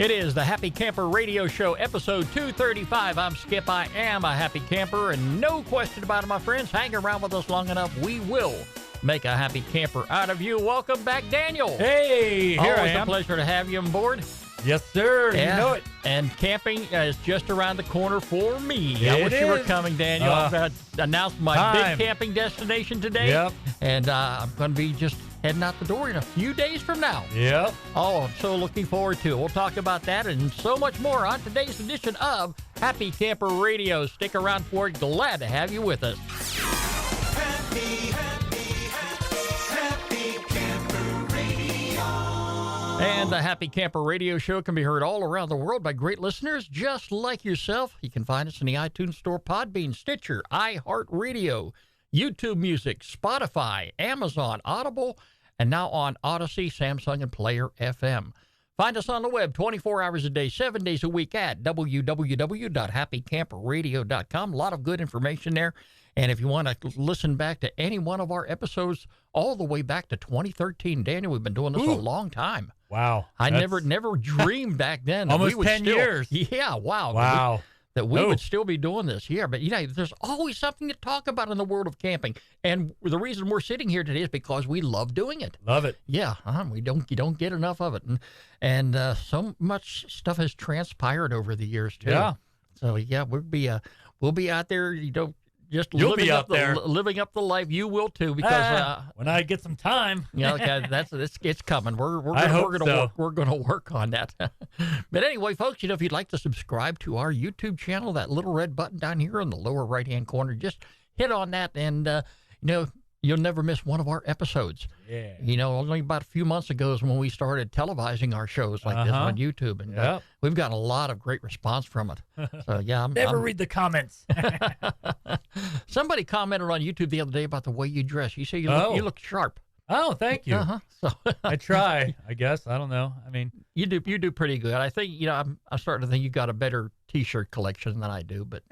It is the Happy Camper Radio Show, episode 235. I'm Skip. I am a happy camper, and no question about it, my friends. Hang around with us long enough, we will make a happy camper out of you. Welcome back, Daniel. Hey, here I am. Always a pleasure to have you on board. Yes, sir. Yeah. You know it. And camping is just around the corner for me. I wish It you were is. coming, Daniel. I'm going to announce my big camping destination today. Yep. And I'm going to be just heading out the door in a few days from now. Yep. Oh, I'm so looking forward to it. We'll talk about that and so much more on today's edition of Happy Camper Radio. Stick around for it. Glad to have you with us. Happy Camper Radio. And the Happy Camper Radio Show can be heard all around the world by great listeners just like yourself. You can find us in the iTunes Store, Podbean, Stitcher, iHeartRadio, YouTube Music, Spotify, Amazon, Audible, and now on Odyssey, Samsung, and Player FM. Find us on the web 24 hours a day, 7 days a week at www.happycamperradio.com. A lot of good information there. And if you want to listen back to any one of our episodes all the way back to 2013, Daniel, we've been doing this a long time. Wow. I never dreamed back then that Almost we would 10 still, years. Yeah, wow. Wow. That we would still be doing this. Yeah, but there's always something to talk about in the world of camping. And the reason we're sitting here today is because we love doing it. Love it. Yeah, you don't get enough of it. And so much stuff has transpired over the years too. Yeah. So yeah, we'll be out there, just You'll living be up out there. living up the life. You will too, because when I get some time. okay, it's coming. We're gonna work on that. But anyway, folks, if you'd like to subscribe to our YouTube channel, that little red button down here in the lower right hand corner, just hit on that, and you'll never miss one of our episodes. Yeah. Only about a few months ago is when we started televising our shows like this on YouTube, and we've gotten a lot of great response from it. So yeah, Never read the comments. Somebody commented on YouTube the other day about the way you dress. You say you look sharp. Oh, thank you. So I try, I guess. I don't know. I mean, you do pretty good. I think I'm starting to think you got a better T-shirt collection than I do, but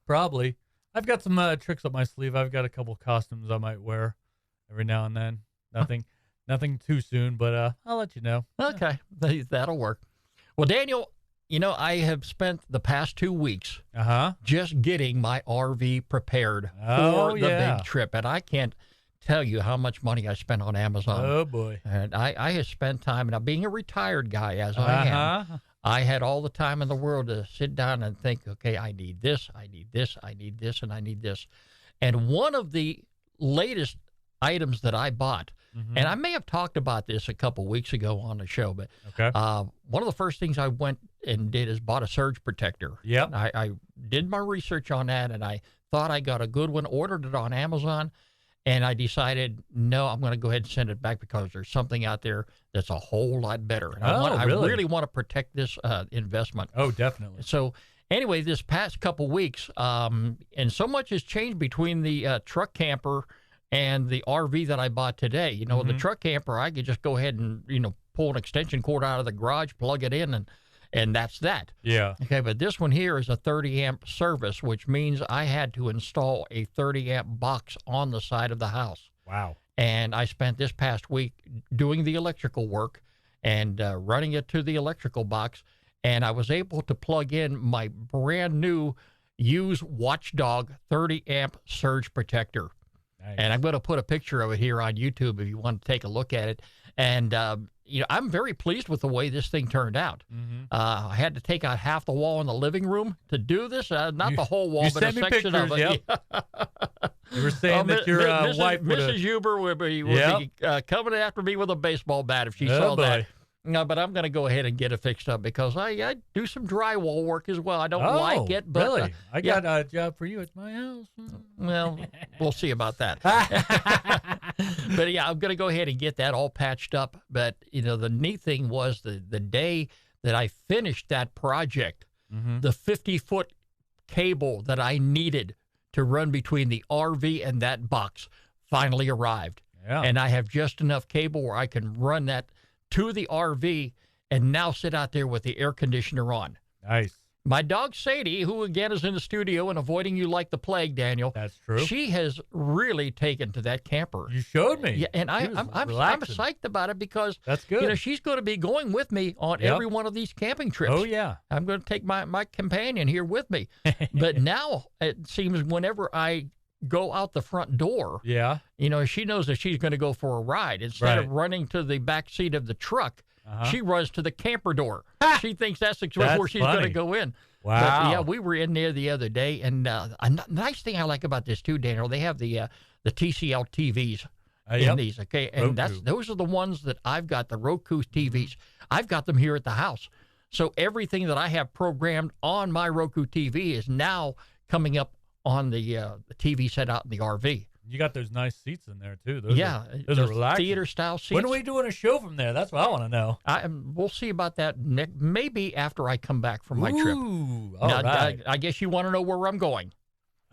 probably. I've got some tricks up my sleeve. I've got a couple costumes I might wear every now and then. Nothing too soon, but I'll let you know. Okay, that'll work. Well, Daniel, I have spent the past 2 weeks just getting my RV prepared for the big trip, and I can't tell you how much money I spent on Amazon. Oh boy! And I have spent time, now being a retired guy as I am, I had all the time in the world to sit down and think, okay, I need this, I need this, I need this, and I need this. And one of the latest items that I bought, and I may have talked about this a couple weeks ago on the show, but one of the first things I went and did is bought a surge protector. Yep. I did my research on that, and I thought I got a good one, ordered it on Amazon, and I decided, no, I'm going to go ahead and send it back because there's something out there that's a whole lot better. And I really want to protect this investment. Oh, definitely. So anyway, this past couple weeks, and so much has changed between the truck camper and the RV that I bought today. The truck camper, I could just go ahead and, pull an extension cord out of the garage, plug it in, and that's that. Yeah. Okay, but this one here is a 30-amp service, which means I had to install a 30-amp box on the side of the house. Wow. And I spent this past week doing the electrical work and running it to the electrical box, and I was able to plug in my brand new used Watchdog 30-amp surge protector. Nice. And I'm going to put a picture of it here on YouTube if you want to take a look at it. And, I'm very pleased with the way this thing turned out. I had to take out half the wall in the living room to do this. Not the whole wall, but a section of it. Yep. You were saying that your wife would Mrs. Huber would be coming after me with a baseball bat if she saw that. No, but I'm going to go ahead and get it fixed up because I do some drywall work as well. I don't like it, but really, I got a job for you at my house. Well, we'll see about that. But yeah, I'm going to go ahead and get that all patched up. But the neat thing was the day that I finished that project, the 50-foot cable that I needed to run between the RV and that box finally arrived. Yeah. And I have just enough cable where I can run that to the RV and now sit out there with the air conditioner on. Nice. My dog Sadie, who again is in the studio and avoiding you like the plague, Daniel. That's true. She has really taken to that camper. You showed me. Yeah, and She was I'm relaxing. psyched about it because That's good. you know she's going to be going with me on every one of these camping trips. Oh yeah. I'm going to take my companion here with me. But now it seems whenever I go out the front door, Yeah. you know, she knows that she's going to go for a ride. Instead of running to the back seat of the truck, she runs to the camper door. She thinks that's where she's going to go in. Wow. But, yeah, we were in there the other day, and a nice thing I like about this too, Daniel, they have the TCL TVs in these, okay? And those are the ones that I've got, the Roku TVs. I've got them here at the house. So everything that I have programmed on my Roku TV is now coming up on the TV set out in the RV. You got those nice seats in there too. Those those are relaxing. theater style seats. When are we doing a show from there? That's what I want to know. We'll see about that maybe after I come back from my trip. All Now, right. I guess you want to know where I'm going.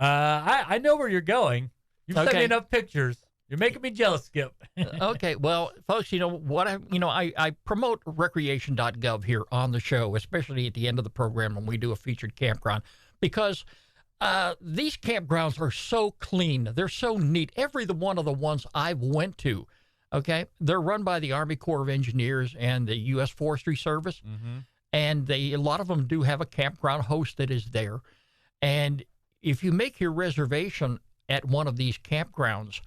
I know where you're going. You've sent me enough pictures. You're making me jealous, Skip. Okay, well, folks, you know what I promote recreation.gov here on the show, especially at the end of the program when we do a featured campground, because these campgrounds are so clean. They're so neat. Every one of the ones I've went to, okay, they're run by the Army Corps of Engineers and the U.S. Forestry Service, and a lot of them do have a campground host that is there. And if you make your reservation at one of these campgrounds,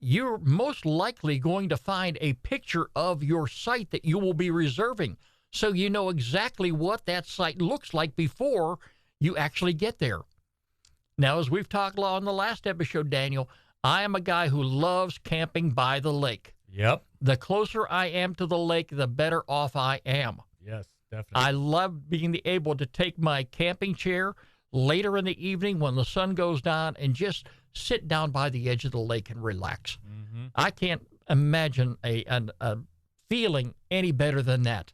you're most likely going to find a picture of your site that you will be reserving, so you know exactly what that site looks like before you actually get there. Now, as we've talked on the last episode, Daniel, I am a guy who loves camping by the lake. Yep. The closer I am to the lake, the better off I am. Yes, definitely. I love being able to take my camping chair later in the evening when the sun goes down and just sit down by the edge of the lake and relax. I can't imagine a feeling any better than that.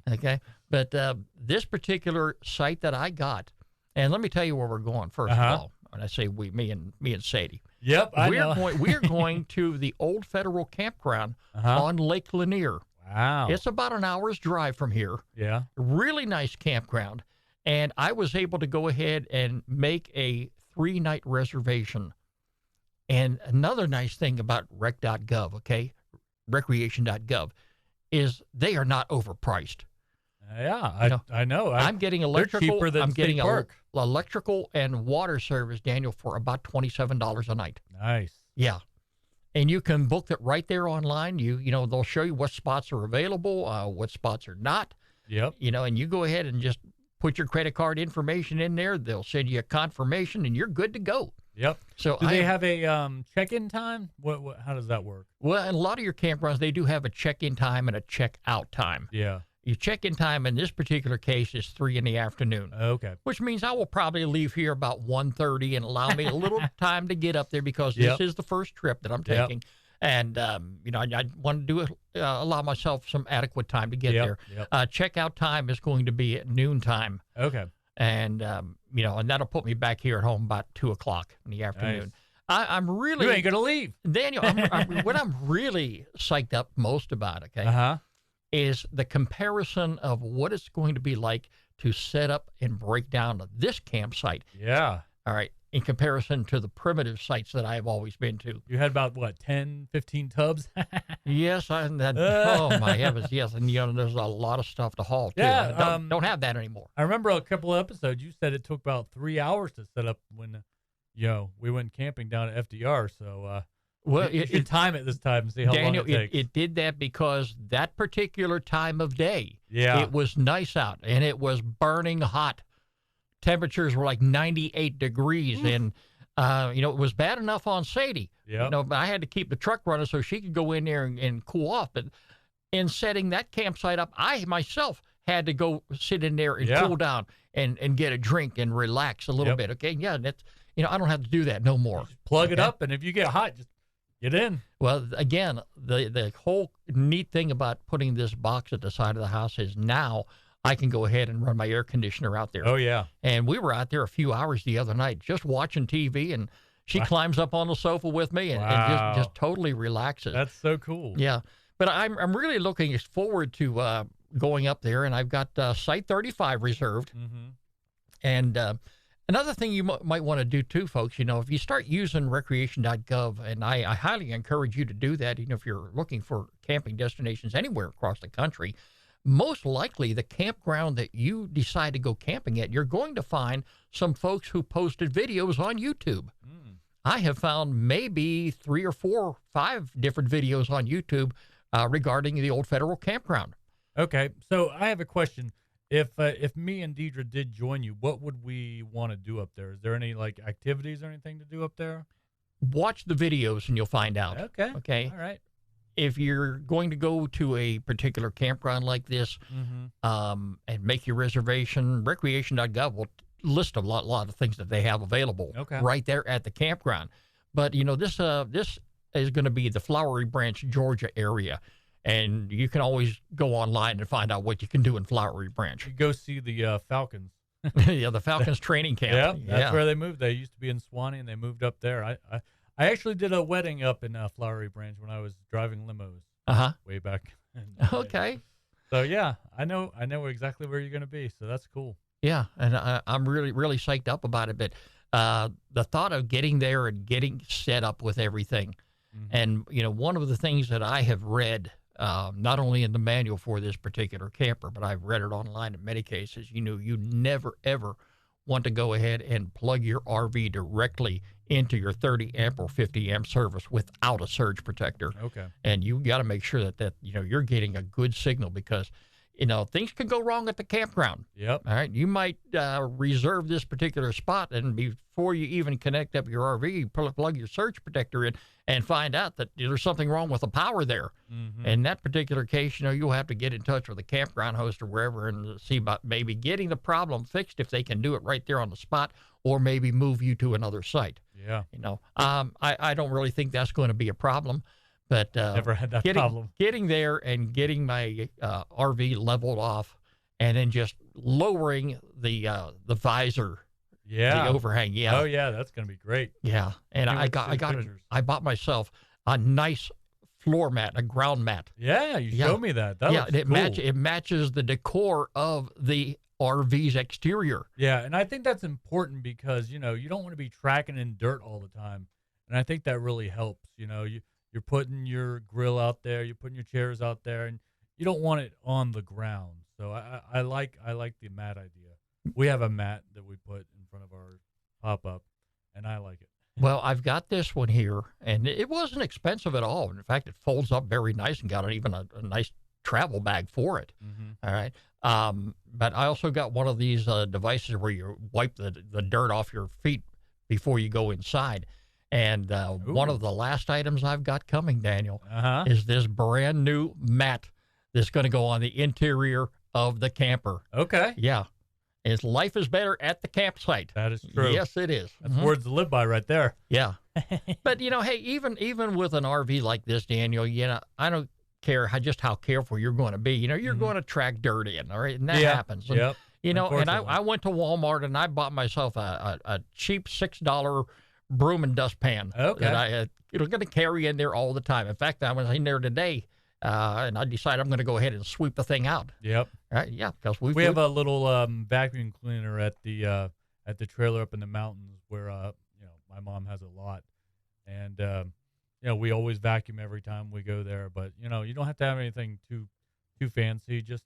Okay? But this particular site that I got, and let me tell you where we're going first of all. When I say we, me and Sadie. Yep, I know. We're going to the Old Federal Campground on Lake Lanier. Wow. It's about an hour's drive from here. Yeah. Really nice campground. And I was able to go ahead and make a 3-night reservation. And another nice thing about rec.gov, okay, recreation.gov, is they are not overpriced. Yeah, I know. I'm getting electrical. Cheaper than I'm getting Park. Electrical and water service, Daniel, for about $27 a night. Nice. Yeah, and you can book it right there online. You know they'll show you what spots are available, what spots are not. Yep. You know, and you go ahead and just put your credit card information in there. They'll send you a confirmation, and you're good to go. Yep. So do they have a check-in time? What? How does that work? Well, in a lot of your campgrounds, they do have a check-in time and a check-out time. Yeah. Your check-in time in this particular case is 3 in the afternoon. Okay. Which means I will probably leave here about 1:30 and allow me a little time to get up there because this is the first trip that I'm taking. And, you know, I want to allow myself some adequate time to get there. Yep. Checkout time is going to be at noontime. Okay. And, you know, and that'll put me back here at home about 2 o'clock in the afternoon. Nice. I'm really... You ain't going to leave. Daniel, what I'm really psyched up most about, okay, is the comparison of what it's going to be like to set up and break down this campsite. Yeah. All right. In comparison to the primitive sites that I've always been to. You had about, 10, 15 tubs? Yes. Oh, my heavens, yes. And, you know, there's a lot of stuff to haul, too. Yeah. Don't have that anymore. I remember a couple of episodes, you said it took about 3 hours to set up when, we went camping down at FDR. So, well, you should time it this time and see how Daniel, long it takes. It did that because that particular time of day, yeah, it was nice out and it was burning hot. Temperatures were like 98 degrees, and you know it was bad enough on Sadie. Yeah, you know, but I had to keep the truck running so she could go in there and cool off. But in setting that campsite up, I myself had to go sit in there and cool down and get a drink and relax a little bit. Okay, yeah, that's I don't have to do that no more. Just plug it up, and if you get hot, just get in. Well, again, the whole neat thing about putting this box at the side of the house is now I can go ahead and run my air conditioner out there. Oh, yeah. And we were out there a few hours the other night just watching TV, and she climbs up on the sofa with me and just totally relaxes. That's so cool. Yeah. But I'm really looking forward to going up there, and I've got Site 35 reserved. Mm-hmm. And another thing you might want to do too, folks, if you start using recreation.gov, and I highly encourage you to do that, if you're looking for camping destinations anywhere across the country, most likely the campground that you decide to go camping at, you're going to find some folks who posted videos on YouTube. I have found maybe 3 or 4 or 5 different videos on YouTube regarding the old federal campground. Okay, so I have a question. If me and Deidre did join you, what would we want to do up there? Is there any like activities or anything to do up there? Watch the videos and you'll find out. Okay. Okay. All right. If you're going to go to a particular campground like this and make your reservation, recreation.gov will list a lot of things that they have available right there at the campground. But, this is going to be the Flowery Branch, Georgia area. And you can always go online and find out what you can do in Flowery Branch. You go see the Falcons. Yeah, the Falcons training camp. Yeah, that's where they moved. They used to be in Swanee, and they moved up there. I actually did a wedding up in Flowery Branch when I was driving limos way back. Okay. So, yeah, I know exactly where you're going to be, so that's cool. Yeah, and I'm really, really psyched up about it. But the thought of getting there and getting set up with everything, and, one of the things that I have read, not only in the manual for this particular camper, but I've read it online in many cases, you never, ever want to go ahead and plug your RV directly into your 30 amp or 50 amp service without a surge protector. Okay. And you got to make sure that you're getting a good signal, because things can go wrong at the campground. Yep. All right. You might reserve this particular spot, and before you even connect up your RV, you plug your surge protector in and find out that there's something wrong with the power there. In that particular case, you'll have to get in touch with the campground host or wherever and see about maybe getting the problem fixed if they can do it right there on the spot, or maybe move you to another site. Yeah. I don't really think that's going to be a problem. But never had that problem. Getting there and getting my RV leveled off, and then just lowering the visor, the overhang. Yeah. Oh yeah, that's gonna be great. Yeah, and I bought myself a nice floor mat, a ground mat. Yeah, you showed me that. That looks it cool. it matches the decor of the RV's exterior. Yeah, and I think that's important because you don't want to be tracking in dirt all the time, and I think that really helps. You're putting your grill out there, you're putting your chairs out there, and you don't want it on the ground. So I like the mat idea. We have a mat that we put in front of our pop-up, and I like it. Well, I've got this one here, and it wasn't expensive at all. In fact, it folds up very nice and got even a nice travel bag for it. All right. But I also got one of these devices where you wipe the dirt off your feet before you go inside. And one of the last items I've got coming, Daniel, is this brand new mat that's going to go on the interior of the camper. Okay. Yeah. It's life is better at the campsite. That is true. Yes, it is. That's words to live by right there. Yeah. But, hey, even with an RV like this, Daniel, I don't care how careful you're going to be. You're going to track dirt in, all right? And that happens. And, Yep. And I went to Walmart and I bought myself a cheap $6 broom and dustpan that I going to carry in there all the time. In fact, I was in there today, and I decided I'm going to go ahead and sweep the thing out. Yep. Right? Yeah, because we have a little vacuum cleaner at the trailer up in the mountains where my mom has a lot, and we always vacuum every time we go there. But you don't have to have anything too fancy. Just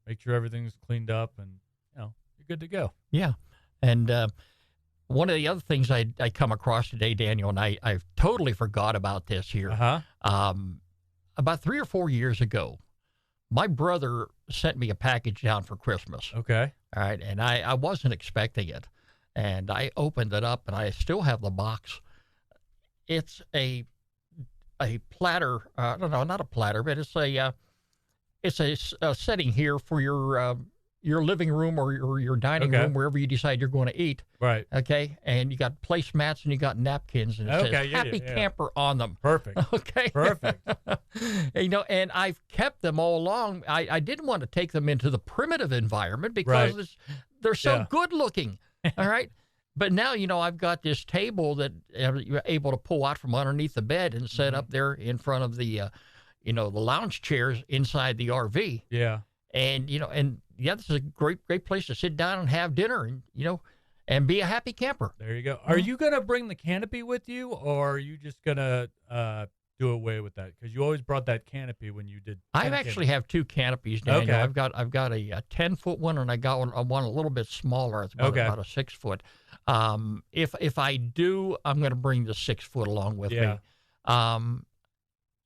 make sure everything's cleaned up, and you're good to go. Yeah, and one of the other things I come across today, Daniel, and I totally forgot about this here. About 3 or 4 years ago, my brother sent me a package down for Christmas. Okay. All right, and I wasn't expecting it, and I opened it up, and I still have the box. It's a platter. No, not a platter, but it's a setting here for your living room or your dining room, wherever you decide you're going to eat. Right. Okay. And you got placemats and you got napkins, and it says Happy Camper on them. Perfect. Okay. Perfect. And I've kept them all along. I didn't want to take them into the primitive environment because they're so good looking. All right. But now, I've got this table that you're able to pull out from underneath the bed and set up there in front of the, the lounge chairs inside the RV. Yeah. And, and yeah, this is a great place to sit down and have dinner, and and be a happy camper. There you go. Are you gonna bring the canopy with you, or are you just gonna do away with that? Because you always brought that canopy when you did. I actually have two canopies, Daniel. Okay. I've got a 10-foot one, and I got one a little bit smaller. It's about a 6 foot. If I do, I'm going to bring the 6 foot along with me.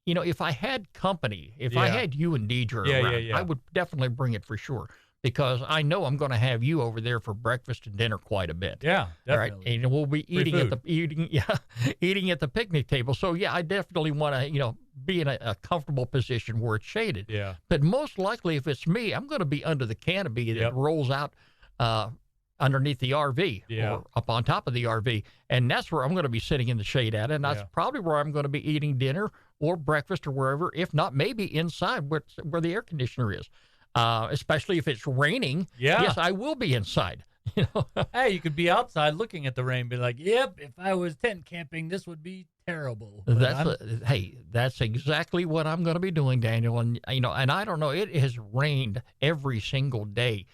If I had company, if I had you and Deidre around, I would definitely bring it for sure, because I know I'm going to have you over there for breakfast and dinner quite a bit. Yeah, definitely. All right, and we'll be eating at the picnic table. So I definitely want to be in a comfortable position where it's shaded. Yeah. But most likely, if it's me, I'm going to be under the canopy that rolls out underneath the RV or up on top of the RV, and that's where I'm going to be sitting in the shade at, and that's probably where I'm going to be eating dinner or breakfast or wherever. If not, maybe inside where the air conditioner is. Especially if it's raining. Yeah. Yes, I will be inside. Hey, you could be outside looking at the rain, be like, "Yep, if I was tent camping, this would be terrible." But That's exactly what I'm going to be doing, Daniel. And and I don't know, it has rained every single day,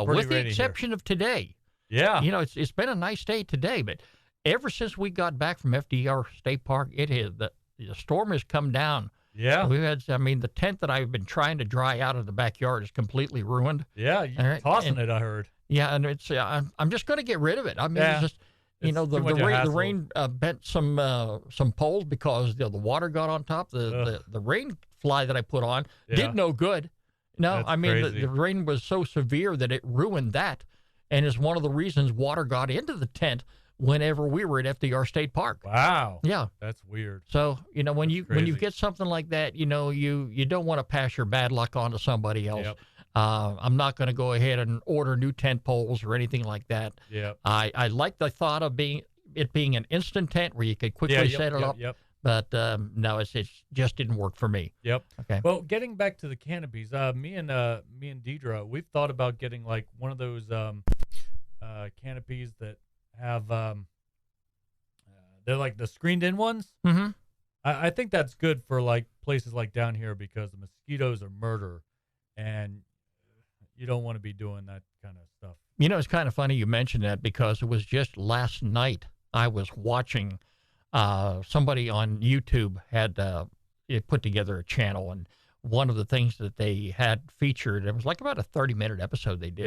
with the exception of today. Yeah. It's been a nice day today, but ever since we got back from FDR State Park, the storm has come down. Yeah. We've had, the tent that I've been trying to dry out of the backyard is completely ruined. Yeah, you're tossing it, I heard. Yeah, and it's I'm just going to get rid of it. I mean, it's just the rain bent some poles because the water got on top. The rain fly that I put on did no good. No, That's the rain was so severe that it ruined that, and it's one of the reasons water got into the tent whenever we were at FDR State Park. Wow. Yeah. That's weird. So, when you get something like that, you don't want to pass your bad luck on to somebody else. Yep. I'm not going to go ahead and order new tent poles or anything like that. Yep. I like the thought of it being an instant tent where you could quickly set it up. Yep. But no, it just didn't work for me. Yep. Okay. Well, getting back to the canopies, me and Deidre, we've thought about getting like one of those canopies that have they're like the screened in ones. Mm-hmm. I think that's good for like places like down here because the mosquitoes are murder, and you don't want to be doing that kind of stuff. It's kind of funny you mentioned that, because it was just last night I was watching somebody on YouTube had put together a channel, and one of the things that they had featured, it was like about a 30-minute episode they did.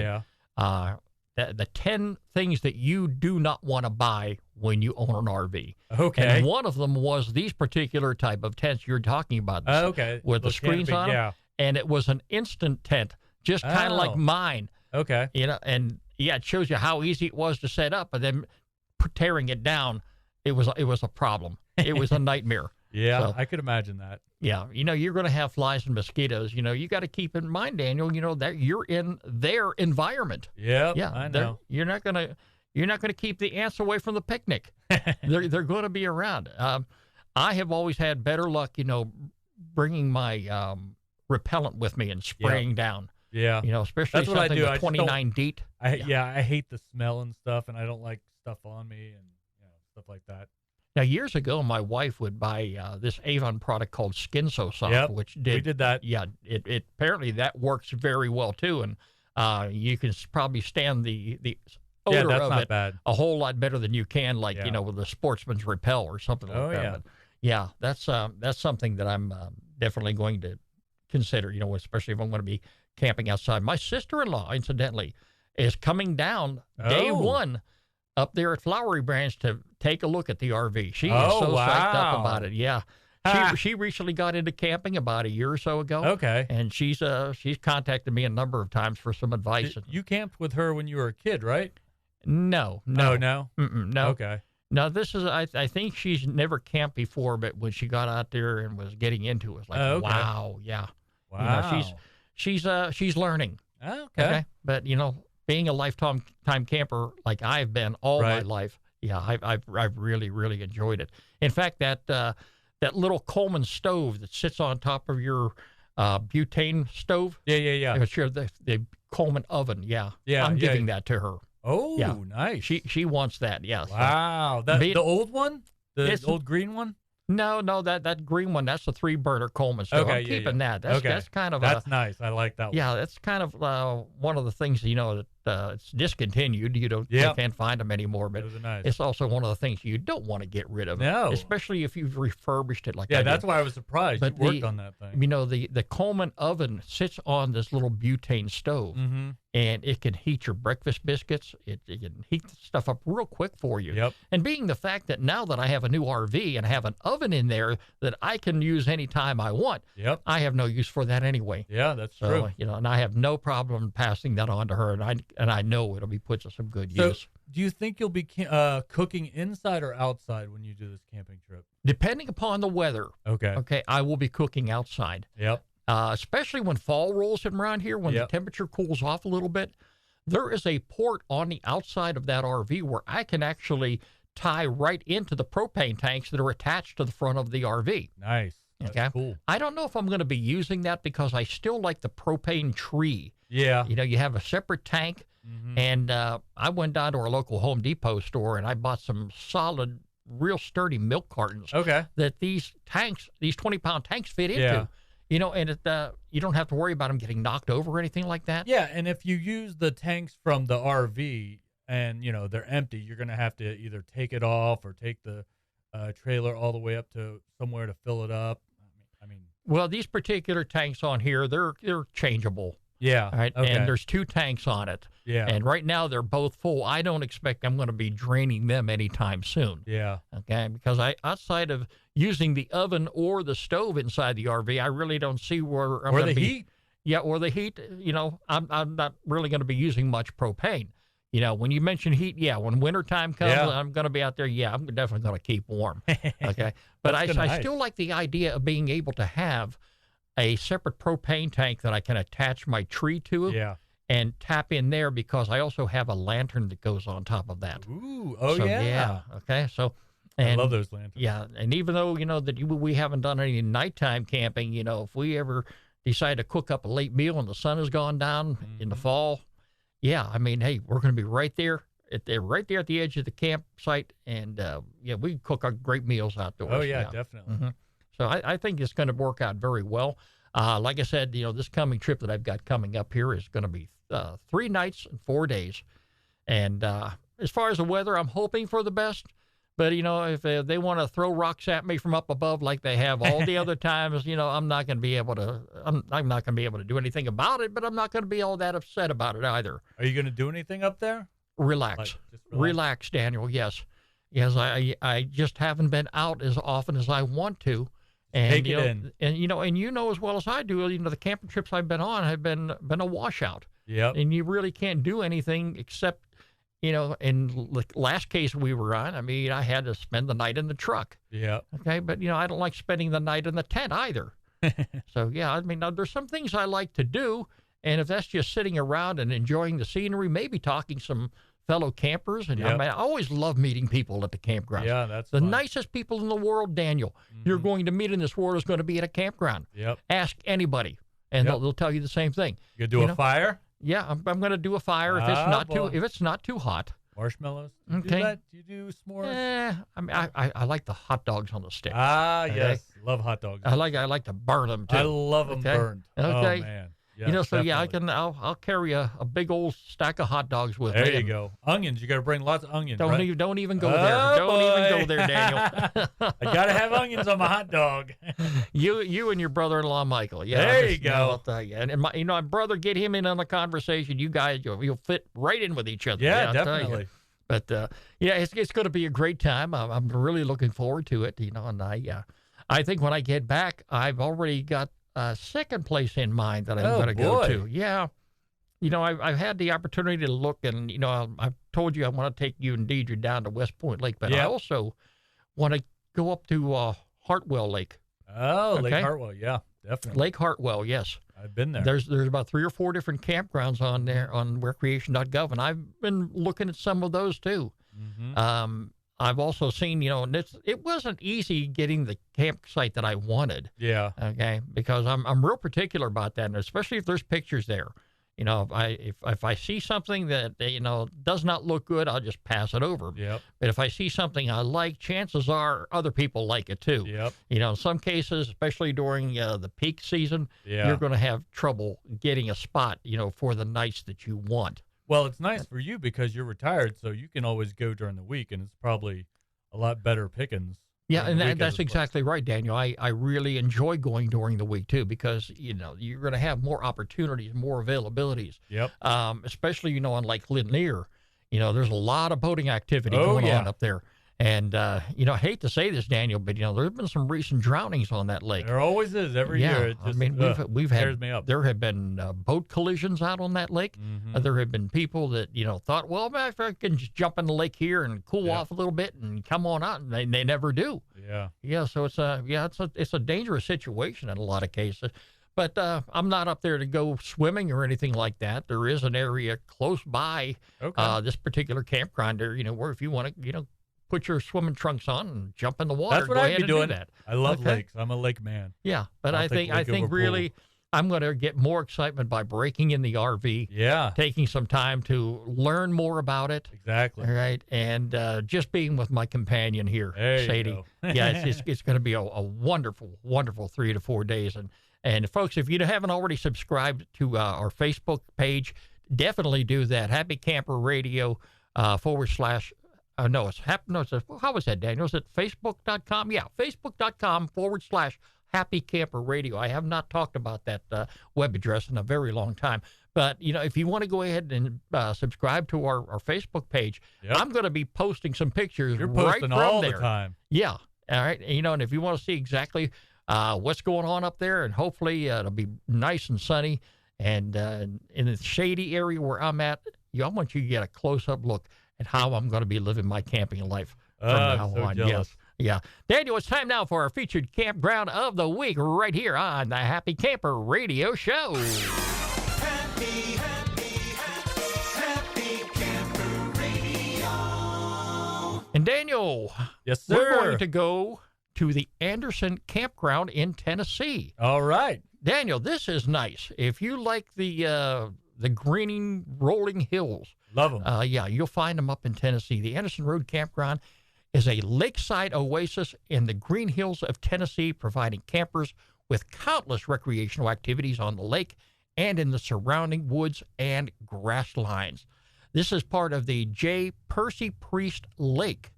Yeah. The 10 things that you do not want to buy when you own an RV. Okay. And one of them was these particular type of tents you're talking about. Okay. With the screens on them. Yeah. And it was an instant tent, just kind of like mine. Okay. And it shows you how easy it was to set up, and then tearing it down, it was a problem. It was a nightmare. Yeah, So, I could imagine that. Yeah, you're going to have flies and mosquitoes. You got to keep in mind, Daniel, that you're in their environment. Yep, Yeah, I know. You're not going to keep the ants away from the picnic. They're going to be around. I have always had better luck, bringing my repellent with me and spraying down. Yeah. Especially That's what I something do. with I 29 DEET. I hate the smell and stuff, and I don't like stuff on me and stuff like that. Now, years ago, my wife would buy this Avon product called Skin So Soft, Yep, which we did that. Yeah, it apparently that works very well too, and you can probably stand the odor that's of not it bad. a whole lot better than you can, like Yeah. with the Sportsman's Repel or something like that. Yeah. But yeah, that's something that I'm definitely going to consider. Especially if I'm going to be camping outside. My sister-in-law, incidentally, is coming down day one up there at Flowery Branch to take a look at the RV. She is so psyched up about it. Yeah. She recently got into camping about a year or so ago. Okay. And she's contacted me a number of times for some advice. You camped with her when you were a kid, right? No. No. No. Okay. No, this is, I think she's never camped before, but when she got out there and was getting into it, it was like, okay. wow, yeah. Wow. She's learning. Okay. But, being a lifetime camper like I've been all my life, I've really, really enjoyed it. In fact, that little Coleman stove that sits on top of your butane stove. Yeah. It's the Coleman oven. Yeah. I'm giving that to her. Oh, yeah. Nice. She wants that. Yeah. Wow. So The old one? The It's- old green one? No, that green one, that's the 3-burner Coleman stove. Okay, I'm yeah, keeping yeah. that. That's kind of That's nice. I like that one. yeah, that's kind of one of the things, that it's discontinued. You Yep. can't find them anymore, but Those are nice. it's also one of the things you don't want to get rid of. No. Especially if you've refurbished it like Yeah, I that's did. why I was surprised. But You worked on that thing. The Coleman oven sits on this little butane stove, Mm-hmm. and it can heat your breakfast biscuits. It can heat the stuff up real quick for you. Yep. And being the fact that now that I have a new RV and I have an oven in there that I can use anytime I want, Yep. I have no use for that anyway. Yeah, that's So, true. and I have no problem passing that on to her, and I know it'll be put to some good So, use. do you think you'll be cooking inside or outside when you do this camping trip? Depending upon the weather, Okay. I will be cooking outside, Yep. especially when fall rolls in around here, when Yep. the temperature cools off a little bit. There is a port on the outside of that RV where I can actually tie right into the propane tanks that are attached to the front of the RV. Nice. That's Okay. cool. I don't know if I'm going to be using that because I still like the propane tree. Yeah. You have a separate tank. Mm-hmm. And I went down to our local Home Depot store and I bought some solid, real sturdy milk cartons Okay. that these 20-pound tanks fit into. Yeah. And you don't have to worry about them getting knocked over or anything like that. Yeah, and if you use the tanks from the RV and, they're empty, you're going to have to either take it off or take the trailer all the way up to somewhere to fill it up. I mean, Well, these particular tanks on here, they're changeable. yeah. All right. Okay. And there's 2 tanks on it. yeah. And right now they're both full. I don't expect I'm going to be draining them anytime soon. yeah. Okay, because outside of using the oven or the stove inside the RV, I really don't see where I'm Or going the to be. heat. Yeah, or the heat. I'm not really going to be using much propane. When you mention heat, yeah, when wintertime comes, Yeah. I'm going to be out there. Yeah, I'm definitely going to keep warm. Okay, but I That's nice. still like the idea of being able to have a separate propane tank that I can attach my tree to Yeah. and tap in there because I also have a lantern that goes on top of that. Ooh. Oh, So, yeah. Okay, so. I love those lanterns. Yeah, and even though we haven't done any nighttime camping, if we ever decide to cook up a late meal and the sun has gone down in the fall, yeah, I mean, hey, we're going to be right there at the edge of the campsite, and we can cook our great meals outdoors. Oh, yeah, definitely. Mhm. So I think it's going to work out very well. Like I said, this coming trip that I've got coming up here is going to be 3 nights and 4 days, and as far as the weather, I'm hoping for the best. But, if they want to throw rocks at me from up above like they have all the other times, I'm not going to be able to. I'm not going to be able to do anything about it. But I'm not going to be all that upset about it either. Are you going to do anything up there? Relax, Just relax, Daniel. Yes. I just haven't been out as often as I want to. And Take it in. And as well as I do. The camping trips I've been on have been a washout. Yep. And you really can't do anything except. In the last case we were on, I mean, I had to spend the night in the truck. Yep. Okay. But, I don't like spending the night in the tent either. So, yeah, I mean, now, there's some things I like to do. And if that's just sitting around and enjoying the scenery, maybe talking some fellow campers. And Yep. I always love meeting people at the campground. Yeah, that's the fun. nicest people in the world, Daniel, you're going to meet in this world is going to be at a campground. Yep. Ask anybody, and Yep. they'll tell you the same thing. You gonna do a fire? Yeah, I'm going to do a fire if it's not too hot. Marshmallows? Do you Okay. do that? Do you do s'mores? I mean, I like the hot dogs on the stick. Ah, Okay. yes. Love hot dogs. I like to burn them too. I love them Okay. burned. Okay. Oh, man. Yes, So definitely. I'll carry a big old stack of hot dogs with There me. you and go. Onions. You got to bring lots of onions, right? Don't even go Oh, there. Don't even boy. go there, Daniel. I got to have onions on my hot dog. You and your brother-in-law Michael. Yeah, There you go. I'll tell you. And my brother, get him in on the conversation. You guys, you'll fit right in with each other. Yeah, I'll tell you. definitely. But it's going to be a great time. I'm really looking forward to it. And I think when I get back, I've already got a second place in mind that I'm Oh, going to go boy. to. Yeah. I've had the opportunity to look, and I've told you I want to take you and Deidre down to West Point Lake, but I Yeah. also want to go up to Hartwell Lake. Oh, Lake Okay. Hartwell. Yeah, definitely. Lake Hartwell, yes. I've been there. There's about 3 or 4 different campgrounds on there on recreation.gov, and I've been looking at some of those too. Mm-hmm. I've also seen, and it wasn't easy getting the campsite that I wanted. Yeah. Okay, because I'm real particular about that, and especially if there's pictures there. You know, if I see something that does not look good, I'll just pass it over. Yep. But if I see something I like, chances are other people like it too. Yep. You know, in some cases, especially during the peak season, you're going to have trouble getting a spot, for the nights that you want. Well, it's nice for you because you're retired, so you can always go during the week, and it's probably a lot better pickings. Yeah, and that's exactly right, Daniel. I really enjoy going during the week, too, because, you're going to have more opportunities, more availabilities. Yep. Especially, on Lake Lanier. There's a lot of boating activity going on up there. And, I hate to say this, Daniel, but, there have been some recent drownings on that lake. There always is every year. It just, we've had, there have been boat collisions out on that lake. Mm-hmm. There have been people that, thought, well, if I can just jump in the lake here and cool off a little bit and come on out, and they never do. Yeah. Yeah, so it's a dangerous situation in a lot of cases. But I'm not up there to go swimming or anything like that. There is an area close by this particular campground there, where if you want to, put your swimming trunks on and jump in the water. That's what I'd be doing. That. I love lakes. I'm a lake man. Yeah, but I think really I'm going to get more excitement by breaking in the RV. Yeah. Taking some time to learn more about it. Exactly. All right. And just being with my companion here, Sadie. Yeah, it's going to be a wonderful, wonderful 3 to 4 days. And folks, if you haven't already subscribed to our Facebook page, definitely do that. Happy Camper Radio / how was that, Daniel? Is it Facebook.com? Yeah, Facebook.com / Happy Camper Radio. I have not talked about that web address in a very long time. But, if you want to go ahead and subscribe to our Facebook page, I'm going to be posting some pictures You're posting right from all there. The time. Yeah. All right. And if you want to see exactly what's going on up there, and hopefully it'll be nice and sunny. And in the shady area where I'm at, I want you to get a close-up look at how I'm going to be living my camping life from now on. Jealous. Yes. Yeah. Daniel, it's time now for our featured campground of the week right here on the Happy Camper Radio Show. Happy Camper Radio. And Daniel, yes, sir. We're going to go to the Anderson Campground in Tennessee. All right. Daniel, this is nice. If you like the greening, rolling hills. Love them. Yeah, you'll find them up in Tennessee. The Anderson Road Campground is a lakeside oasis in the green hills of Tennessee, providing campers with countless recreational activities on the lake and in the surrounding woods and grass lines. This is part of the J. Percy Priest Lake.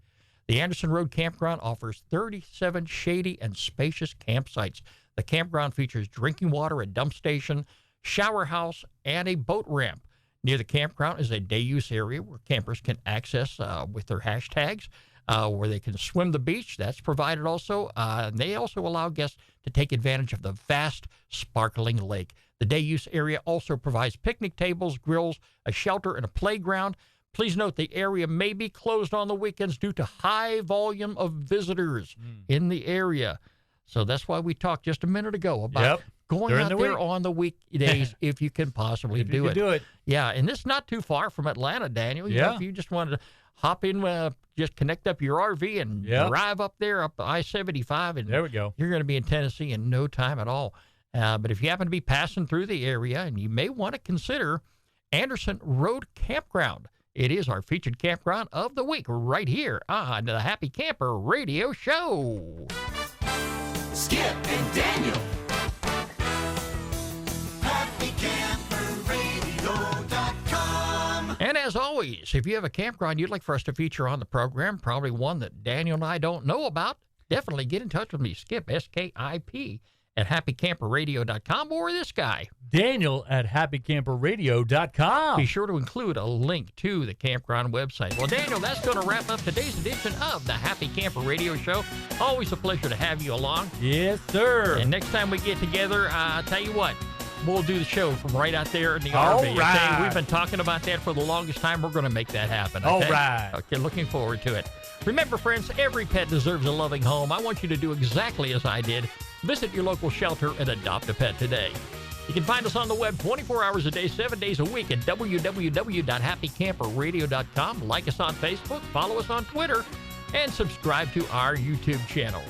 The Anderson Road Campground offers 37 shady and spacious campsites. The campground features drinking water, a dump station, shower house, and a boat ramp. Near the campground is a day-use area where campers can access with their hashtags, where they can swim the beach. That's provided also. They also allow guests to take advantage of the vast, sparkling lake. The day-use area also provides picnic tables, grills, a shelter, and a playground. Please note the area may be closed on the weekends due to high volume of visitors in the area. So that's why we talked just a minute ago about going out there on the weekdays if you can possibly do it. Yeah, and this is not too far from Atlanta, Daniel. You know, if you just wanted to hop in, just connect up your RV and drive up there, up I-75, and there we go. You're going to be in Tennessee in no time at all. But if you happen to be passing through the area, and you may want to consider Anderson Road Campground. It is our featured campground of the week right here on the Happy Camper Radio Show. Skip and Daniel. HappyCamperRadio.com. And as always, if you have a campground you'd like for us to feature on the program, probably one that Daniel and I don't know about, definitely get in touch with me, Skip, S-K-I-P, at HappyCamperRadio.com, or this guy, Daniel at HappyCamperRadio.com. Be sure to include a link to the campground website. Well, Daniel, that's going to wrap up today's edition of the Happy Camper Radio Show. Always a pleasure to have you along. Yes, sir. And next time we get together, I'll tell you what, we'll do the show from right out there in the All RV. right. Okay? We've been talking about that for the longest time. We're going to make that happen. Okay? All right. Okay, looking forward to it. Remember, friends, every pet deserves a loving home. I want you to do exactly as I did. Visit your local shelter and adopt a pet today. You can find us on the web 24 hours a day, 7 days a week at www.happycamperradio.com. Like us on Facebook, follow us on Twitter, and subscribe to our YouTube channel.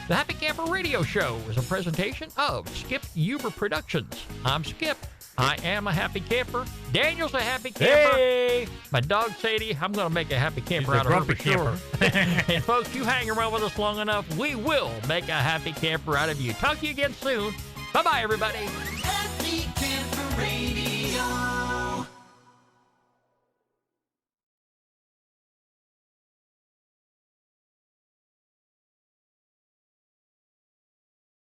The Happy Camper Radio Show is a presentation of Skip Huber Productions. I'm Skip. I am a happy camper. Daniel's a happy camper. Hey! My dog Sadie, I'm going to make a happy camper He's a out of her grumpy for sure. camper. And folks, you hang around with us long enough, we will make a happy camper out of you. Talk to you again soon. Bye-bye, everybody.